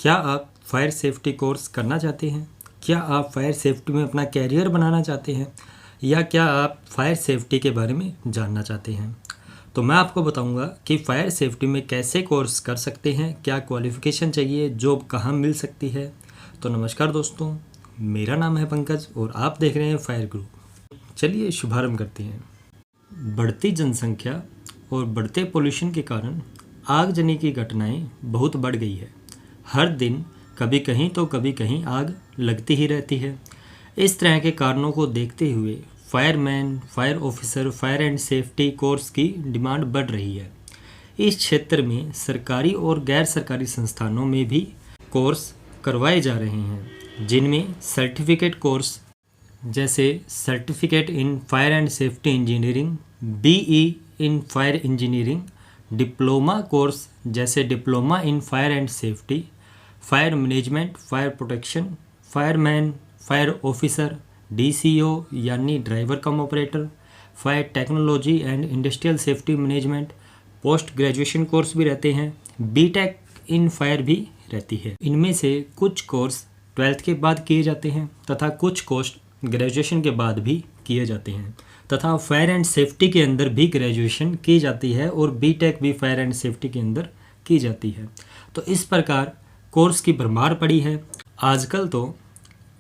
क्या आप fire safety course करना चाहते हैं? क्या आप फायर सेफ्टी में अपना कैरियर बनाना चाहते हैं या क्या आप फायर सेफ्टी के बारे में जानना चाहते हैं? तो मैं आपको बताऊंगा कि फ़ायर सेफ्टी में कैसे कोर्स कर सकते हैं, क्या क्वालिफ़िकेशन चाहिए, जॉब कहाँ मिल सकती है। तो नमस्कार दोस्तों, मेरा नाम है पंकज और आप देख रहे हैं फायर ग्रुप। चलिए शुभारंभ करते हैं। बढ़ती जनसंख्या और बढ़ते पोल्यूशन के कारण आगजनी की घटनाएं बहुत बढ़ गई है। हर दिन कभी कहीं तो कभी कहीं आग लगती ही रहती है। इस तरह के कारणों को देखते हुए fireman, fire officer, fire and safety course की डिमांड बढ़ रही है। इस क्षेत्र में सरकारी और गैर सरकारी संस्थानों में भी कोर्स करवाए जा रहे हैं, जिनमें सर्टिफिकेट कोर्स जैसे certificate in fire and safety engineering, BE in fire engineering, diploma course जैसे diploma in fire and safety, fire management, fire protection, fireman, fire officer, DCO यानी driver cum operator, fire technology and industrial safety management, post graduation course भी रहते हैं, BTech in fire भी रहती है। इनमें से कुछ कोर्स 12th के बाद किए जाते हैं तथा कुछ कोर्स ग्रेजुएशन के बाद भी किए जाते हैं तथा फायर एंड सेफ्टी के अंदर भी ग्रेजुएशन की जाती है और BTech भी फायर एंड सेफ्टी के अंदर की जाती है। तो इस प्रकार कोर्स की भरमार पड़ी है। आजकल तो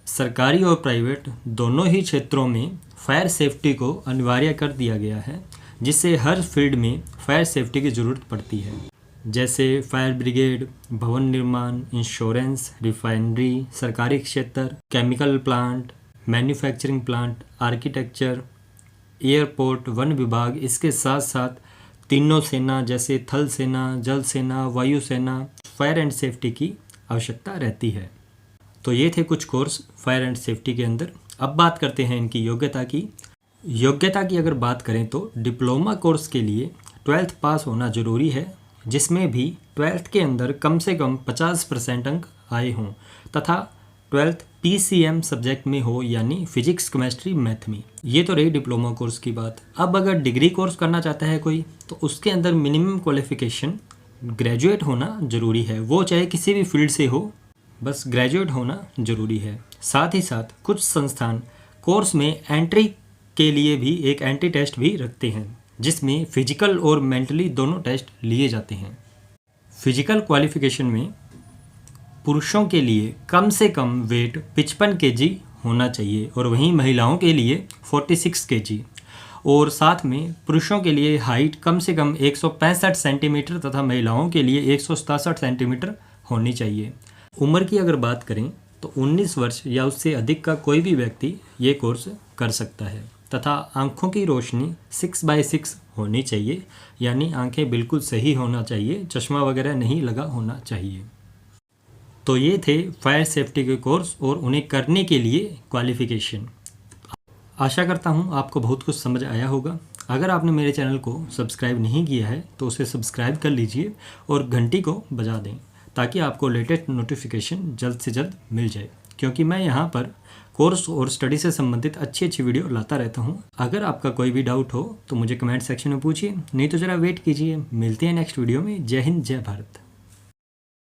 सरकारी और प्राइवेट दोनों ही क्षेत्रों में फायर सेफ्टी को अनिवार्य कर दिया गया है, जिससे हर फील्ड में फायर सेफ्टी की ज़रूरत पड़ती है। जैसे फायर ब्रिगेड, भवन निर्माण, इंश्योरेंस, रिफाइनरी, सरकारी क्षेत्र, chemical plant, manufacturing plant, architecture, airport, one विभाग, इसके साथ साथ तीनों सेना जैसे थल सेना, जल सेना, वायु सेना, फायर एंड सेफ्टी की आवश्यकता रहती है। तो ये थे कुछ कोर्स फायर एंड सेफ्टी के अंदर। अब बात करते हैं इनकी योग्यता की। योग्यता की अगर बात करें तो डिप्लोमा कोर्स के लिए 12th पास होना ज़रूरी है, जिसमें भी 12th के अंदर कम से कम 50% अंक आए हों तथा 12th PCM सब्जेक्ट में हो, यानी फिजिक्स, केमिस्ट्री, मैथ में। ये तो रही डिप्लोमा कोर्स की बात। अब अगर डिग्री कोर्स करना चाहता है कोई, तो उसके अंदर मिनिमम क्वालिफिकेशन ग्रेजुएट होना ज़रूरी है। वो चाहे किसी भी फील्ड से हो, बस ग्रेजुएट होना ज़रूरी है। साथ ही साथ कुछ संस्थान कोर्स में एंट्री के लिए भी एक एंट्री टेस्ट भी रखते हैं, जिसमें फिजिकल और मेंटली दोनों टेस्ट लिए जाते हैं। फिजिकल क्वालिफिकेशन में पुरुषों के लिए कम से कम वेट 55 kg होना चाहिए और वहीं महिलाओं के लिए 46 kg, और साथ में पुरुषों के लिए हाइट कम से कम 165 सेंटीमीटर तथा महिलाओं के लिए 167 सेंटीमीटर होनी चाहिए। उम्र की अगर बात करें तो 19 वर्ष या उससे अधिक का कोई भी व्यक्ति ये कोर्स कर सकता है तथा आँखों की रोशनी 6/6 होनी चाहिए, यानी आँखें बिल्कुल सही होना चाहिए, चश्मा वगैरह नहीं लगा होना चाहिए। तो ये थे फायर सेफ्टी के कोर्स और उन्हें करने के लिए क्वालिफ़िकेशन। आशा करता हूँ आपको बहुत कुछ समझ आया होगा। अगर आपने मेरे चैनल को सब्सक्राइब नहीं किया है तो उसे सब्सक्राइब कर लीजिए और घंटी को बजा दें, ताकि आपको लेटेस्ट नोटिफिकेशन जल्द से जल्द मिल जाए, क्योंकि मैं यहाँ पर कोर्स और स्टडी से संबंधित अच्छी वीडियो लाता रहता हूँ। अगर आपका कोई भी डाउट हो तो मुझे कमेंट सेक्शन में पूछिए, नहीं तो ज़रा वेट कीजिए। मिलते हैं नेक्स्ट वीडियो में। जय हिंद, जय भारत।